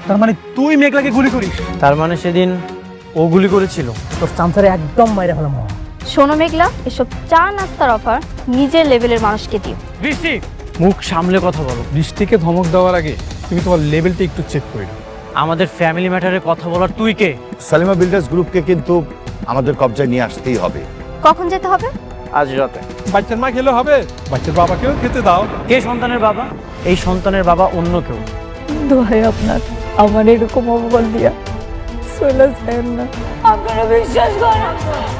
তার মানে তুই মেঘলাকে গুলি করিস? তার মানে সেদিন ও গুলি করেছিল? তোর চামচারে একদম মাইরে ফেলাম। শোনো মেঘলা, এসব চা নাস্তার অফার নিজের লেভেলের মানুষকে দিও। বৃষ্টি, মুখ সামলে কথা বলো। বৃষ্টিকে ধমক দেওয়ার আগে তুমি তোমার লেভেলটা একটু চেক করে নাও। আমাদের ফ্যামিলি ম্যাটারে কথা বলার তুই কে? সালিমা বিল্ডার্স গ্রুপকে কিন্তু আমাদের কবজায় নিয়ে আসতেই হবে। কখন যেতে হবে? আজ রাতে। বাচ্চার মা খেলে হবে, বাচ্চার বাবাকেও খেতে দাও। কে সন্তানের বাবা? এই সন্তানের বাবা অন্য কেউ। দোহাই আপনার, আমার এরকম অপমান দিয়া চলে যায় না। আপনারা বিশ্বাস করেন,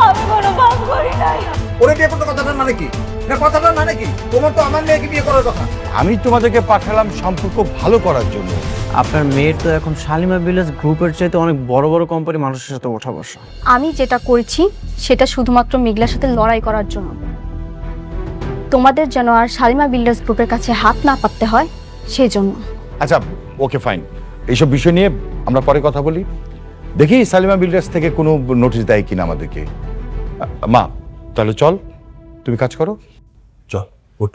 আমি কোনো পাপ করি নাই। ওরে বিয়ে করতে কথাটার মানে কি? না কথাটার মানে কি? তোমার তো আমার মেয়েকে বিয়ে করার কথা। আমি তোমাদেরকে পাঠালাম সম্পর্ক ভালো করার জন্য। আপনার মেয়ের তো এখন শালিমা ভিলেজ গ্রুপের চাইতে অনেক বড় বড় কোম্পানি মানুষের সাথে ওঠা বসা। আমি যেটা করেছি সেটা শুধুমাত্র মেঘলার সাথে লড়াই করার জন্য। তোমাদের যেন আর শালিমা বিল্ডার্স গ্রুপের কাছে হাত না পাততে হয় সেই জন্য। আচ্ছা, ওকে ফাইন। এইসব বিষয় নিয়ে আমরা পরে কথা বলি। দেখি সালিমা বিল্ডার্স থেকে কোনো নোটিশ দেয় কিনা আমাদেরকে। মা, তাহলে চল, তুমি কাজ করো। চল, উঠ।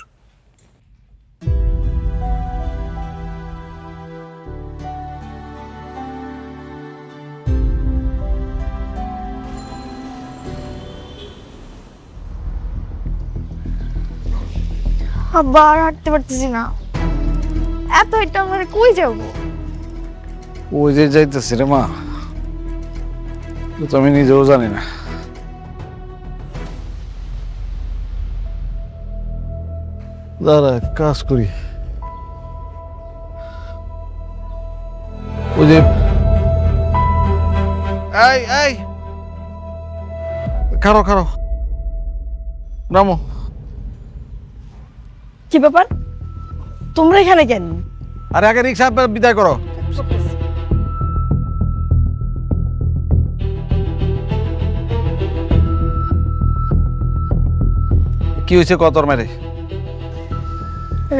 আবার হাঁটতে পারতেছি না, এত এটা আমরা কই যাবো? ওই যে যাইতেছি রে মা, তো আমি নিজেও জানি না। দাঁড়া, কাজ করি। ওই যে এই খারো খারো, নামো। কি ব্যাপার, তোমরা এখানে কেন? আরে আগে রিক্সা বিদায় করো। কি হয়েছে কতর মেরে?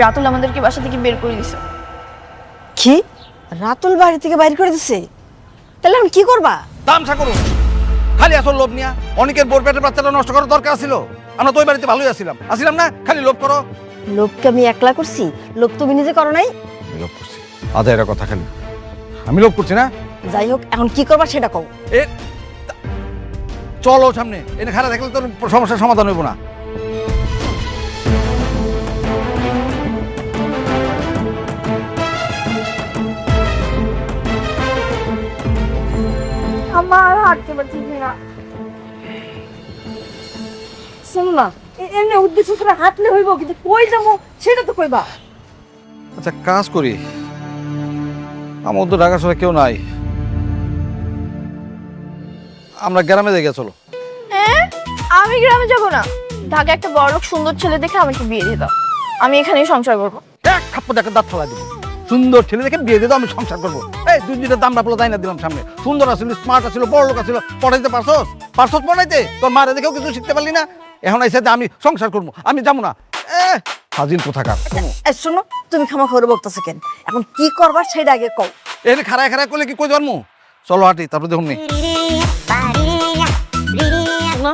রাতুল আমাদেরকে বাসা থেকে বের করে দিছে। কি? রাতুল বাড়ি থেকে বাইর করে দিছে? তাহলে আমি কি করবা? তামসা করুন, খালি আসল লোভ নিয়া অনেকের বোর পেটের বাচ্চাটা নষ্ট করার দরকার ছিল। আমরা তো ওই বাড়িতে ভালোই আসছিলাম না, খালি লোভ করো। লোককে আমি একলা করছি, লোক তুমি নিজে করো নাই? লোভ করছি আধা এরা কথা, খালি আমি লোভ করছি না। যাই হোক, এখন কি করবা সেটা কও। এ চলো সামনে, এনে খারাপ দেখলে তোর সমস্যার সমাধান হইব না। আমার হাঁটতে পারছি না। শোনো না, এমনি উদ্দেশ্য ছাড়া হাঁটলে হইব, কিন্তু কই যাবো সেটা তো কইবা। আচ্ছা কাজ করি, আমার তো ঢাকা শহরে কেউ নাই, আমরা গ্রামে দেখে চলো। আমি গ্রামে যাব না, ঢাকা একটা বড়লোক সুন্দর ছেলে দেখে আমাকে বিয়ে দিয়ে দাও, আমি এখানেই সংসার করবো। এক থাপ্পড় দেখে দাঁত ফেলা দিব। সুন্দর ছেলে দেখে বিয়ে দিয়ে দাও, আমি সংসার করবো। এই দুই দুইটা দাম রাখলো তাই না দিলাম সামনে। সুন্দর আসছিল, স্মার্ট আসছিল, বড় লোক আসছিল, পড়াইতে পারছস পড়াইতে? তোর মারে দেখেও কিছু শিখতে পারলি না। এখন আইসা আমি সংসার করবো, আমি যাবো না। হাজির কোথাকার। শোনো, তুমি ক্ষমা করে বলতেছো কেন? এখন কি করবার সেটা আগে কও। এখানে খাড়ায় খাড়ায় করলে কি কই জন্ম? চলো হাঁটি, তারপর দেখুন নি। না,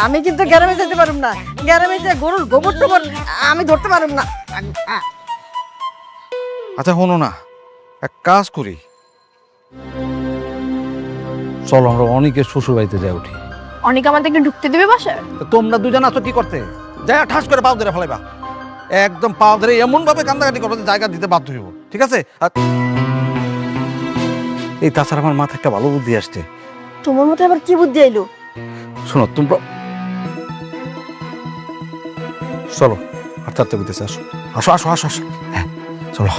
আমি কিন্তু গ্রামে যেতে পারুম না। গ্রামে যে গরুর গোবর টোবর আমি ধরতে পারুম না। আচ্ছা শোনো না, এক কাজ করি, চলো আমরা অনেকের শ্বশুর বাড়িতে যাই উঠি। অনেক আমাদেরকে ঢুকতে দেবে বাসায়? তোমরা দুজন আছো কি করতে? যাই ঠাস করে পাও ধরে ফেলাইবা, একদম পাও ধরে এমন ভাবে কান্দাকাটি করবো যে জায়গা দিতে বাধ্য হইব, ঠিক আছে? আর এই তাছাড়া আমার মাথায় একটা ভালো বুদ্ধি আসছে। তোমার মধ্যে আবার কি বুদ্ধি আইলো? শোনো তোমরা, চলো হাঁটতে হাঁটতে বুঝতেছে, আসো আসো আসো আসো আসো, হ্যাঁ চলো।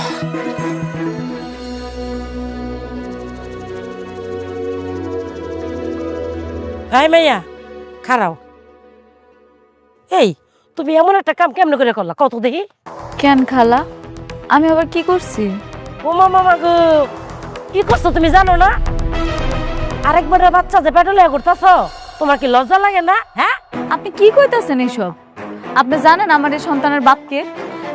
এই মাইয়া খারাও, এই তুমি এমন একটা কাম কেমন করে করলা কত দেখি? কেন খালা, আমি আবার কি করছি? ও মামা গো, কি করছো তুমি জানো না? আরেকবার বাচ্চা যে পেটলে করতেছ, তোমার কি লজ্জা লাগে না? হ্যাঁ, আপনি কি কইতাছেন এইসব? আপনি জানেন আমার এই সন্তানের বাপকে?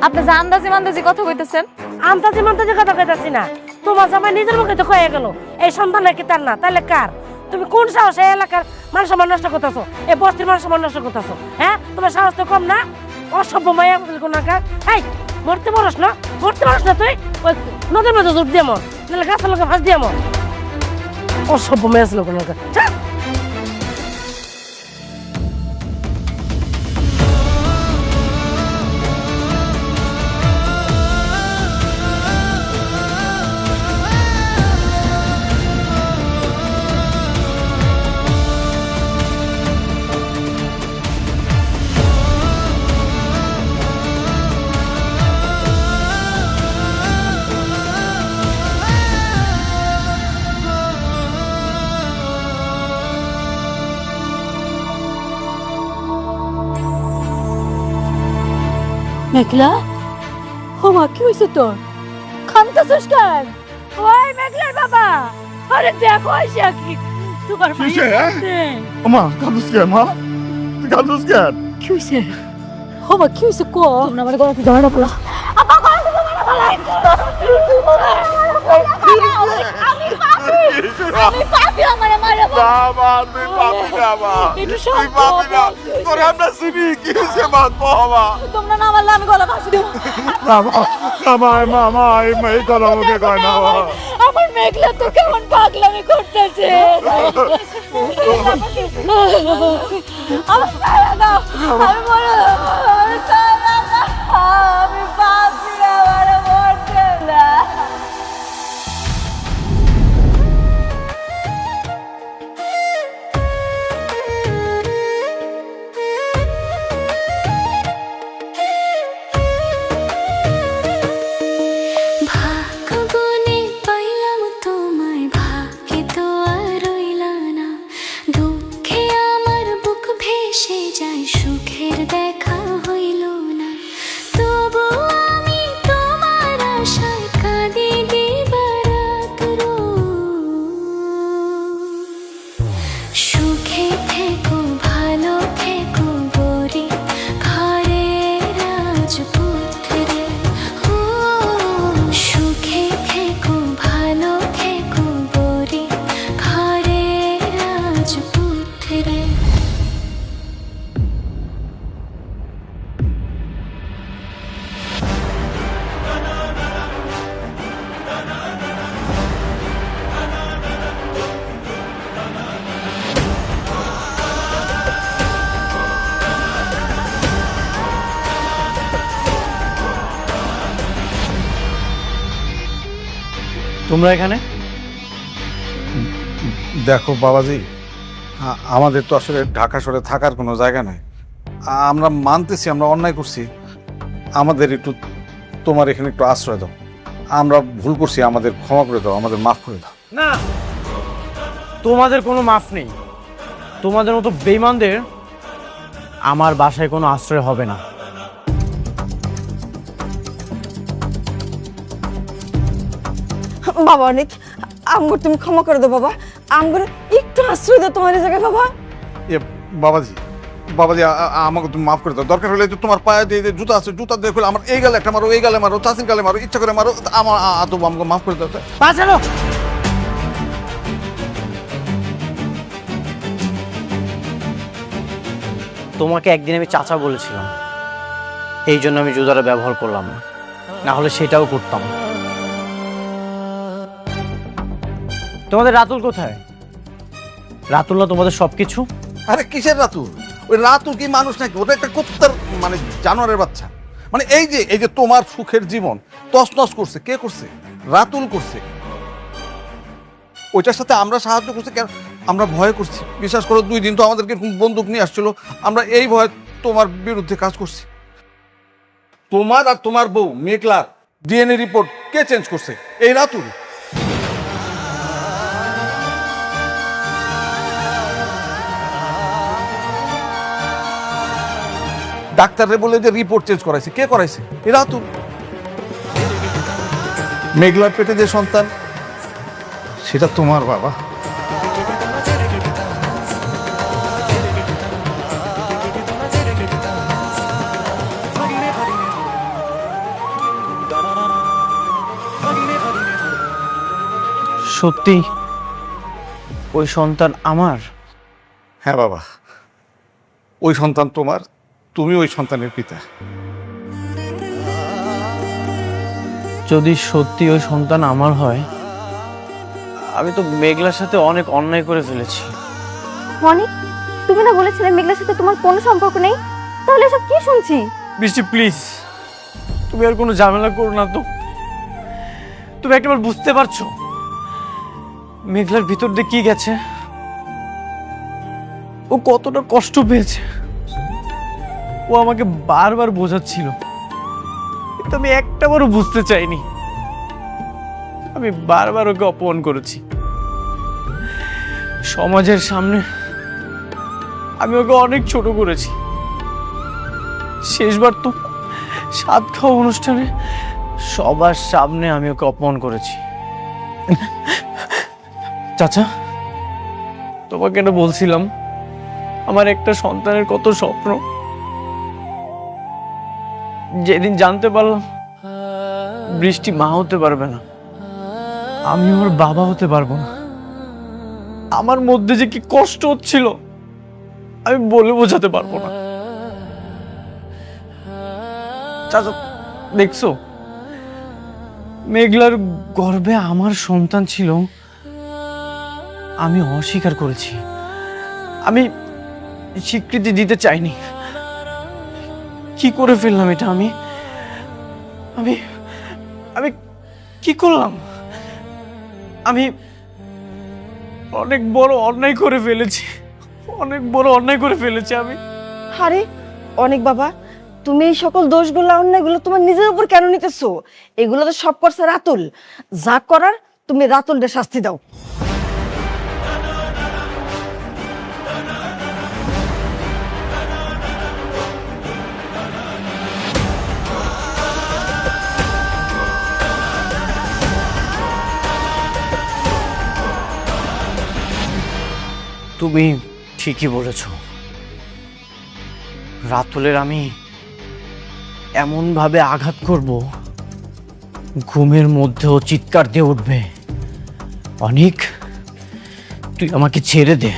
আপনি যে আন্দাজি মান্দাজি কথা কইতেছেন। আন্তাজি মান্তাজি কথা কইতাছি না, তোমার জামাই নিজের মুখে তো কয়ে গেল এই সন্তান নাকি তার না, তাহলে কার? তুমি কোন সাহসে এলাকার মান সম্মান নষ্ট করতেছো, এই বস্তির মান সম্মান নষ্ট করতেছো? হ্যাঁ, তোমার সাহস তো কম না? অসভ্য মায়া কোন কার? এই মরতে পারস না তুই? ওই নদীর মধ্যে জোর দিয়ে মর। নাহলে গাছের লোকে ফাঁস দিয়ে মর। অসভ্য মেয়ে লোক মেঘলা, ও মা কি হয়েছে তোর? খামতাছিস কেন? ওই মেঘলার বাবা, আরে দেখো আইসা কি তোমার মা কাঁদুস কেন মা? তুই কাঁদুস কেন? কি হয়েছে? ও মা কি হয়েছে কো? তোমরা আমার গলা থেকে ধরা পড়া। আপা গলা থেকে ধরা পড়া। আমি পাপি আমারে মারে বাবা। তুই পাপি না মা। তুই পাপি না। তোরে আমরা চিনি কি হইছে মা বাবা। তোমরা না মারলে আমি গলা ফাঁসি দেব। মা এই কথা আমাকে কয় না মা। আমার মেঘলা তো কেমন পাগলামি করতেছে। আমি বলো আমি পাপি আমারে মরতে না। তোমরা এখানে? দেখো বাবাজি, আমাদের তো আসলে ঢাকা শহরে থাকার কোনো জায়গা নাই। আমরা মানতেছি আমরা অন্যায় করছি, আমাদের একটু তোমার এখানে একটু আশ্রয় দাও। আমরা ভুল করছি, আমাদের ক্ষমা করে দাও, আমাদের মাফ করে দাও। না, তোমাদের কোনো মাফ নেই। তোমাদের মতো বেঈমানদের আমার বাসায় কোনো আশ্রয় হবে না। বাবা অনেক আমগর তুমি ক্ষমা করে দাও বাবা, আমগর একটু আশ্রয় দাও তোমার এই জায়গায় বাবা। বাবাজি বাবাজি আমাকে তুমি মাফ করে দাও। দরকার হলে তোমার পায়ে দিয়ে জুতা আছে, জুতা দিয়ে খুলে আমার এই গালে একটা মারো, এই গালে মারো, চাষির গালে মারো, ইচ্ছা করে মারো, আমার আমাকে মাফ করে দাও। বাঁচালো। তোমাকে একদিন আমি চাচা বলেছিলাম, এই জন্য আমি জুতাটা ব্যবহার করলাম না, না হলে সেটাও করতাম। তোমাদের রাতুল কোথায়? রাতুল না তোমাদের সবকিছু? আরে কিসের রাতুল? ওই রাতুল কি মানুষ নাকি? ওটা একটা কুত্তার মানে জানোয়ারের বাচ্চা। মানে এই যে তোমার সুখের জীবন তছনছ করছে কে করছে? রাতুল করছে। ওইটার সাথে আমরা সাহায্য করছি কেন? আমরা ভয় করছি। বিশ্বাস করো 2 দিন তো আমাদেরকে বন্দুক নিয়ে আসছিল, আমরা এই ভয় তোমার বিরুদ্ধে কাজ করছি। তোমার আর তোমার বউ মেঘলার ডিএনএ রিপোর্ট কে চেঞ্জ করছে? এই রাতুল। ডাক্তাররে বলে যে রিপোর্ট চেঞ্জ করাইছে, কে করাইছে? এ রাতুল। মেঘলার পেটে যে সন্তান সেটা তোমার বাবা। সত্যি ওই সন্তান আমার? হ্যাঁ বাবা, ওই সন্তান তোমার, তুমি ওই সন্তানের পিতা। যদি সত্যি ওই সন্তান আমার হয়, আমি তো মেঘলার সাথে অনেক অন্যায় করে ফেলেছি। মনি, তুমি না বলেছিলে মেঘলার সাথে তোমার কোনো সম্পর্ক নেই? তাহলে এসব কি শুনছি? বৃষ্টি প্লিজ, তুমি আর কোনো ঝামেলা করো না তো। তুমি একবার বুঝতে পারছো মেঘলার ভিতর দিয়ে কি গেছে, ও কতটা কষ্ট পেয়েছে। ও আমাকে বারবার বোঝাচ্ছিল, কিন্তু আমি একটাবারও বুঝতে চাইনি। আমি বারবার ওকে অপমান করেছি। সমাজের সামনে আমি ওকে অনেক ছোট করেছি। শেষবার তো সাত খাওয়া অনুষ্ঠানে সবার সামনে আমি ওকে অপমান করেছি। চাচা, তোমাকে এটা বলছিলাম, আমার একটা সন্তানের কত স্বপ্ন। যেদিন জানতে পারলাম বৃষ্টি মা হতে পারবে না, আমি ওর বাবা হতে পারবো না, আমার মধ্যে যে কি কষ্ট হচ্ছিল আমি বলে বোঝাতে পারবো না। চাচা দেখছো, মেঘলার গর্ভে আমার সন্তান ছিল, আমি অস্বীকার করেছি, আমি স্বীকৃতি দিতে চাইনি। কি করে ফেললাম এটা? আমি আমি আমি কি করলাম? আমি অনেক বড় অন্যায় করে ফেলেছি, অনেক বড় অন্যায় করে ফেলেছি আমি। আরে অনেক বাবা, তুমি এই সকল দোষগুলো অন্যায়গুলো তোমার নিজের উপর কেন নিতেছো? এগুলো তো সব করছে রাতুল। যা করার তুমি রাতুলকে শাস্তি দাও। তুমি ঠিকই বলেছ, রাতুলের আমি এমন ভাবে আঘাত করব, ঘুমের মধ্যেও চিৎকার দিয়ে উঠবে, অনেক তুই আমাকে ছেড়ে দে।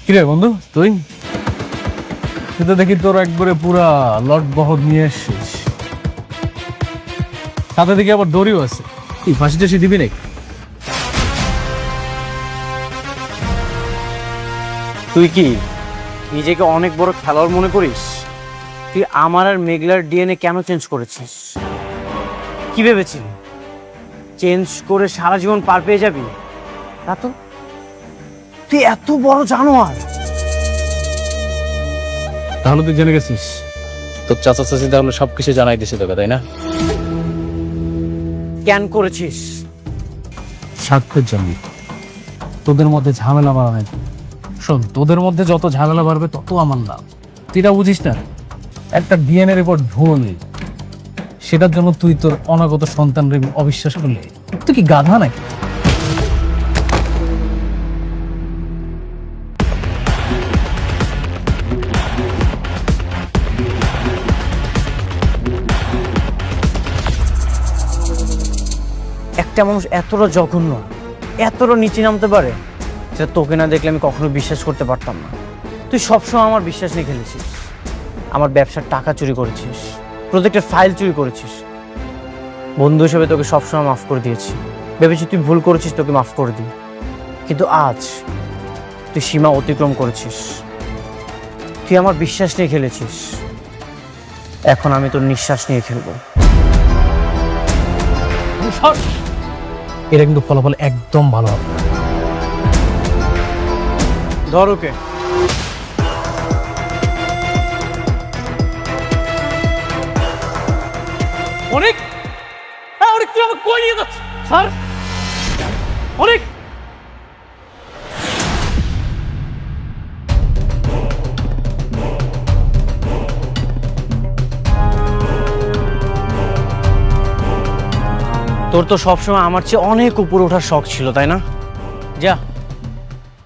কিরে বন্ধু, তুই তো দেখি তোর একবারে পুরা লট বহর নিয়ে এসছিস, সাথে দেখি আবার দড়িও আছে। কি ফাঁসি টাসি দিবি নাকি? তুই কি নিজেকে অনেক বড় খেলোয়াড় মনে করিস? তুই আমার আর মেঘলার ডিএনএ কেন চেঞ্জ করেছিস? কি ভেবেছিলি চেঞ্জ করে সারা জীবন পার পেয়ে যাবি? তা তো তুই এত বড় জানোয়ার। তাহলে তুই জেনে গেছিস তোর চাচা চাচি তাহলে সবকিছু জানাই দিছে তোকে, তাই না? কেন করেছিস? স্বার্থের জন্য, তোদের মধ্যে ঝামেলা বাড়ানো। শোন, তোদের মধ্যে যত ঝামেলা বাড়বে তত আমার লাভ। তুই এটা বুঝিস না? একটা ডিএনএ রিপোর্ট ভুল, সেটার জন্য তুই তোর অনাগত সন্তানের অবিশ্বাস করলি? তুই কি গাধা নাকি? একটা মানুষ এতটা জঘন্য, এতটা নিচে নামতে পারে, সেটা তোকে না দেখলে আমি কখনো বিশ্বাস করতে পারতাম না। তুই সবসময় আমার বিশ্বাস নিয়ে খেলেছিস, আমার ব্যবসার টাকা চুরি করেছিস, প্রজেক্টের ফাইল চুরি করেছিস। বন্ধু হিসেবে তোকে সবসময় মাফ করে দিয়েছি, ভেবেছি তুই ভুল করেছিস, তোকে মাফ করে দিই। কিন্তু আজ তুই সীমা অতিক্রম করেছিস, তুই আমার বিশ্বাস নিয়ে খেলেছিস। এখন আমি তোর নিঃশ্বাস নিয়ে খেলবো। এটা কিন্তু ফলাফল একদম ভালো হবে। ধর ওকে। অনেক অনেক তুই আমাকে কই নিয়ে যাচ্ছিস স্যার? অনেক তোর তো সবসময় আমার চেয়ে অনেক উপরে ওঠার শখ ছিল, তাই না? যা,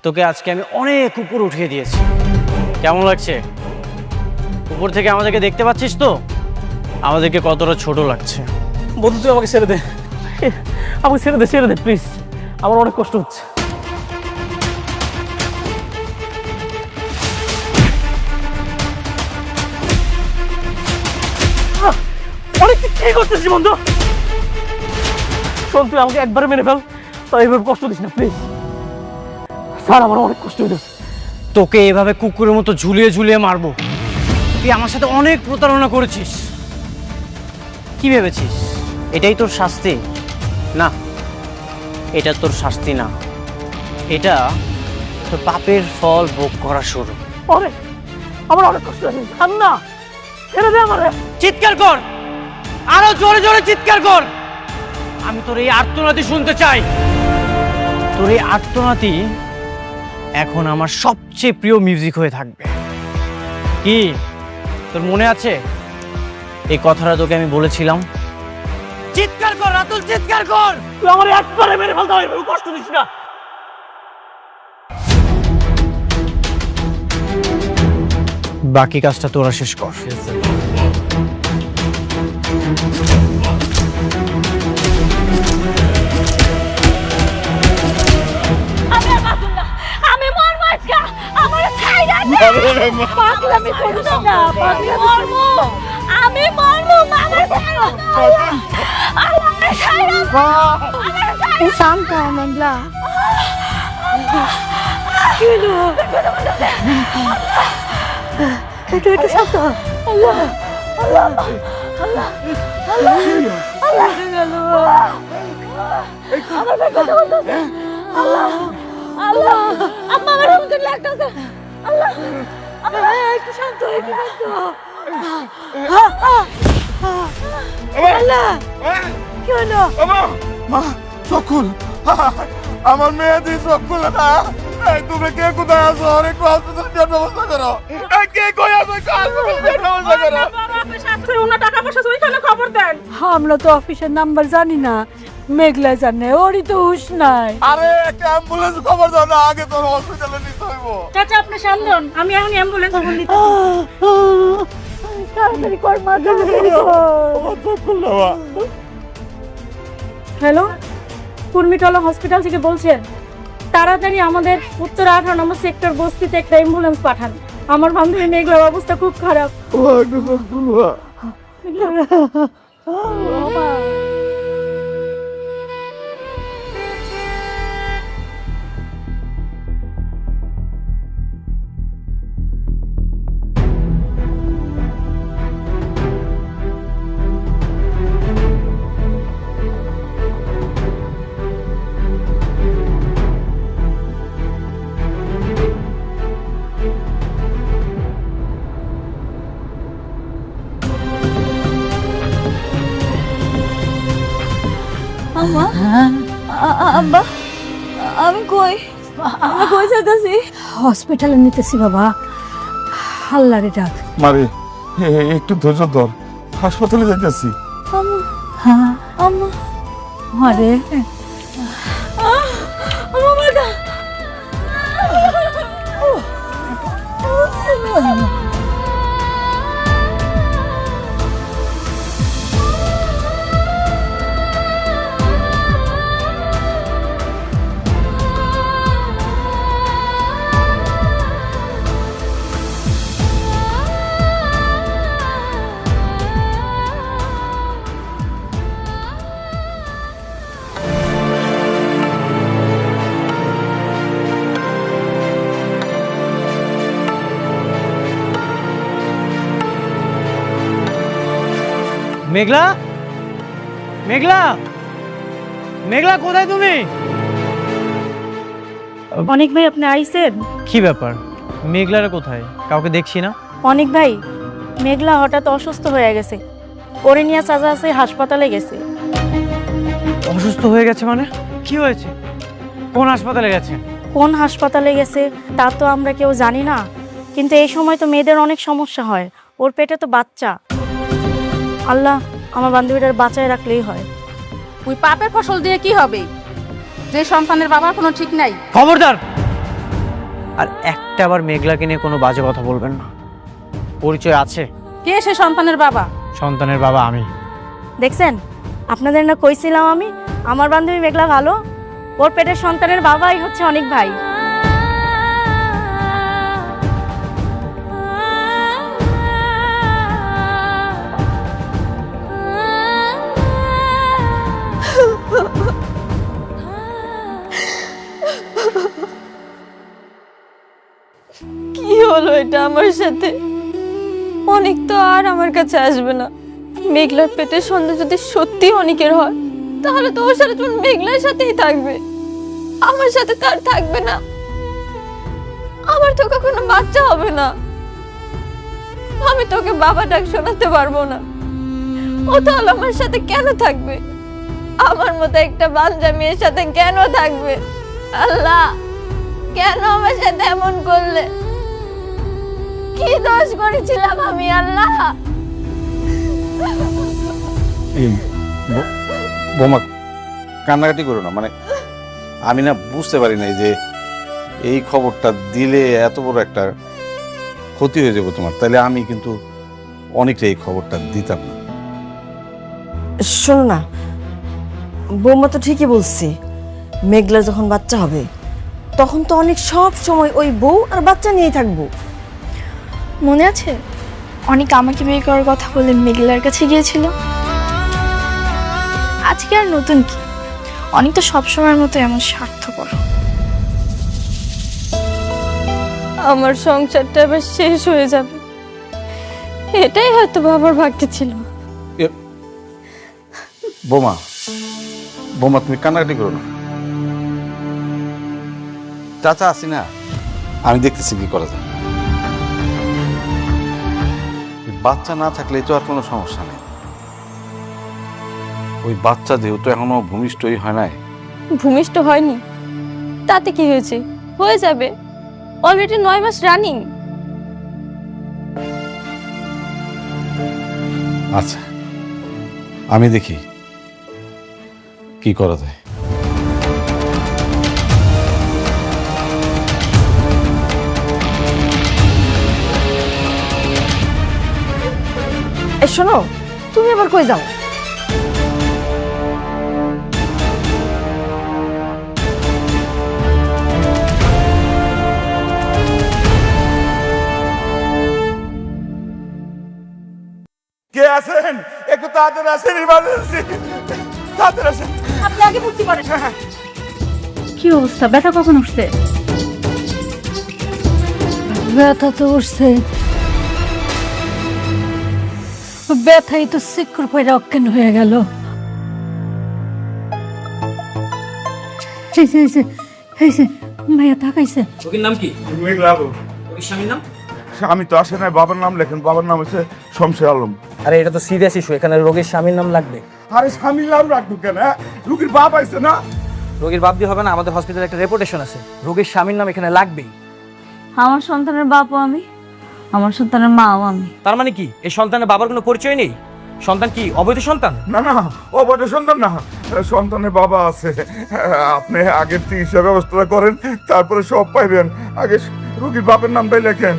তোকে আজকে আমি অনেক উপর উঠিয়ে দিয়েছি। কেমন লাগছে? উপর থেকে আমাদেরকে দেখতে পাচ্ছিস তো, আমাদেরকে কতটা ছোট লাগছে। বন্ধু তুই আমাকে ছেড়ে দে, আমাকে ছেড়ে দে প্লিজ, আমার অনেক কষ্ট হচ্ছে। অনেক কি করতেছিস বন্ধু? শোন, তুই আমাকে একবারে মেরে ফেল, তাই এভাবে কষ্ট দিস না প্লিজ। স্যার আমার অনেক কষ্ট হইতেছে। তোকে এভাবে কুকুরের মতো ঝুলিয়ে ঝুলিয়ে মারবো? তুই আমার সাথে অনেক প্রতারণা করেছিস। কি ভেবেছিস এটাই তোর শাস্তি? না, এটা তোর শাস্তি না, এটা তোর পাপের ফল ভোগ করা শুরু। অনেক, আমার অনেক কষ্ট হচ্ছে। ছাড় না, ছেড়ে দে আমারে। চিৎকার কর, আরো জোরে জোরে চিৎকার কর। আমি তোর এই আর্তনাদি শুনতে চাই। তোর এই আর্তনাদি এখন আমার সবচেয়ে প্রিয় মিউজিক হয়ে থাকবে। কি তোর মনে আছে এই কথাটা তোকে আমি বলেছিলাম? চিৎকার কর রাতুল, চিৎকার কর। তুই আমার একবারে মেরে ফেলতে হবে, কষ্ট দিস না। বাকি কাজটা তোরা শেষ কর। আমি মরবো আজকে, আমার ছাইরা দে। পাগলামি করিস না, মরবো, আমি মরবো, আমার ছাইরা দে। আমার ছাইরা দে। শান্ত হ মেঘলা। কি হলো? একটু শান্ত হ। আল্লাহ আল্লাহ আল্লাহ আল্লাহ আল্লাহ গেল। আমার কথা বলতেছে। আল্লাহ আল্লাহ, আম্মা আমার মতো লাগতেছে। আল্লাহ আল্লাহ, একটু শান্ত হ, একটু শান্ত হ। আল্লাহ কি হলো? মা চকুল, আমার মেয়ে দিয়ে চকুল না। তুমি কে কোথায় আছো? অনেক হসপিটাল ব্যবস্থা করো। কে কই আছো? হসপিটাল ব্যবস্থা করো। আমরা তো অফিসের নাম্বার জানি না, মেঘলা জানে, ওরই তো হুশ নাই। আরে একটা অ্যাম্বুলেন্স খবর দাও না, আগে তোর হসপিটালে নিতে হইব। চাচা আপনি সামলান, আমি এখন অ্যাম্বুলেন্স ফোন দিতে। তাড়াতাড়ি কর মা, তাড়াতাড়ি কর। হ্যালো, কুর্মিটলা হসপিটাল থেকে বলছেন? তাড়াতাড়ি আমাদের উত্তর 18 নম্বর সেক্টর বস্তিতে একটা অ্যাম্বুলেন্স পাঠান। আমার বান্ধবী মেঘলার অবস্থা খুব খারাপ। আব্বা, আমি কই? আমি কই যাইতাছি? হসপিটালে নিতেছি বাবা, আল্লাহরে ডাক। মারে একটু ধৈর্য ধর, হাসপাতালে যাইতেছি। হ্যাঁ আম্মা, আরে মেঘলা, মেঘলা, মেঘলা কোথায় তুমি? অনেক ভাই আপনি আইছেন? কি ব্যাপার, মেঘলারা কোথায়? কাউকে দেখছি না। অনেক ভাই, মেঘলা হঠাৎ অসুস্থ হয়ে গেছে, ওরে নিয়ে চাচা আছে হাসপাতালে গেছে। অসুস্থ হয়ে গেছে মানে? কি হয়েছে? কোন হাসপাতালে গেছে? কোন হাসপাতালে গেছে তা তো আমরা কেউ জানি না, কিন্তু এই সময় তো মেয়েদের অনেক সমস্যা হয়, ওর পেটে তো বাচ্চা। আল্লাহ আমার বান্ধবীটার বাঁচায় রাখলেই হয়। ওই পাপের ফসল দিয়ে কি হবে, যে সন্তানের বাবার কোনো ঠিক নাই। খবরদার! আর একটা আবার মেঘলাকে নিয়ে কোনো বাজে কথা বলবেন না। পরিচয় আছে? কে সে সন্তানের বাবা? সন্তানের বাবা আমি। দেখছেন, আপনাদের না কইছিলাম আমি আমার বান্ধবী মেঘলা ভালো, ওর পেটের সন্তানের বাবাই হচ্ছে অনেক ভাই। কি হলো এটা আমার সাথে? অনেক তো আর আমার কাছে আসবে না। মেঘলার পেটের সন্তান যদি সত্যি অনেকের হয়, তাহলে তো ওর সাথে তোমার মেঘলার সাথেই থাকবে, আমার সাথে তার থাকবে না। আমার তো কখনো বাচ্চা হবে না, আমি তোকে বাবা ডাক শোনাতে পারবো না। ও তাহলে আমার সাথে কেন থাকবে? আমার মতো একটা বাচ্চা মেয়ের সাথে কেন থাকবে? আল্লাহ, কেন আমার সাথে এমন করলে? কি দোষ করেছিলাম আমি আল্লাহ? বোমা কান্নাকাটি করো না, মানে আমি না বুঝতে পারি নাই যে এই খবরটা দিলে এত বড় একটা ক্ষতি হয়ে যাবে তোমার, তাহলে আমি কিন্তু অনেকটা এই খবরটা দিতাম না। শোনো না, বৌমা তো ঠিকই বলছে, মেঘলা যখন বাচ্চা হবে তখন তো অনেক সব সময় ওই বউ আর বাচ্চা নিয়েই থাকবো। মনে আছে অনেক আমাকে বিয়ে করার কথা বলে মেঘলার কাছে গিয়েছিল? আজকে আর নতুন কি, অনেক তো সবসময়ের মতো এমন স্বার্থপর। আমার সংসারটা এবার শেষ হয়ে যাবে, এটাই হয়তো বাবার ভাগ্যে ছিল। বোমা বোমা তুমি কান্নাকাটি করো না, চাচা আসি না, আমি দেখতেছি কি করা যায়। বাচ্চা না থাকলে তো আর কোনো সমস্যা নেই। ওই বাচ্চা যেহেতু এখনো ভূমিষ্ঠই হয় নাই। ভূমিষ্ঠ হয়নি তাতে কি হয়েছে, হয়ে যাবে, অলরেডি 9 মাস রানিং। আচ্ছা আমি দেখি কি করা যায়। শোনো, তুমি আবার কই যাও? কে আছেন? একটু তাড়াতাড়ি আসেন, ইমার্জেন্সি, তাড়াতাড়ি আসেন। আপনি আগে ভর্তি করেন। কি অবস্থা, ব্যথা কখন উঠছে? ব্যথা তো উঠছে, ব্যথাই তো শিক্ষর পয়রা অজ্ঞান হয়ে গেল। ভাইয়া তাকাইছে। রোগীর নাম কি? রোগীর স্বামীর নাম? আমি তো আসে নাই, বাবার নাম লেখেন, বাবার নাম হচ্ছে শমশের আলম। আরে এটা তো সিরিয়াস ইস্যু, এখানে রোগীর স্বামীর নাম লাগবে। আরে স্বামীর নাম রাখবো কেন? রুগীর বাপ আইছে না। রোগীর বাপ দিয়ে হবে না, আমাদের হসপিটালে একটা রেপুটেশন আছে, রোগীর স্বামীর নাম এখানে লাগবেই। আমার সন্তানের বাপও আমি, আমার সন্তানের মাও আমি। তার মানে কি এই সন্তানের বাবার কোনো পরিচয় নেই? সন্তান কি অবৈধ সন্তান? না না, অবৈধ সন্তান না, সন্তানের বাবা আছে। আপনি আগে চিকিৎসা ব্যবস্থা করেন, তারপরে সব পাইবেন। আগে রুগীর বাপের নামটাই লেখেন।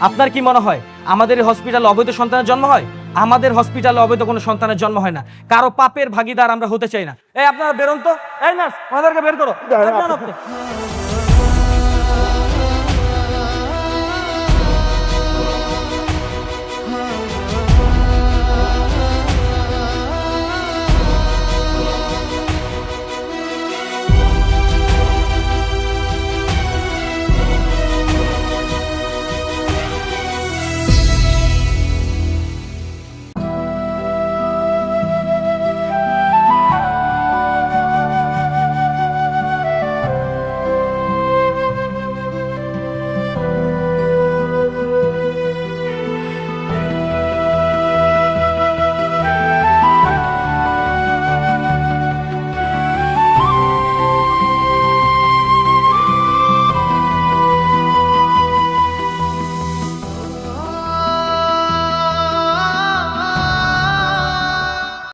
আপনার কি মনে হয় আমাদের এই হসপিটালে অবৈধ সন্তানের জন্ম হয়? আমাদের হসপিটালে অবৈধ কোনো সন্তানের জন্ম হয় না, কারো পাপের ভাগিদার আমরা হতে চাই না। এই আপনারা বেরোন তো, এই নার্স ওনাদেরকে বের করো।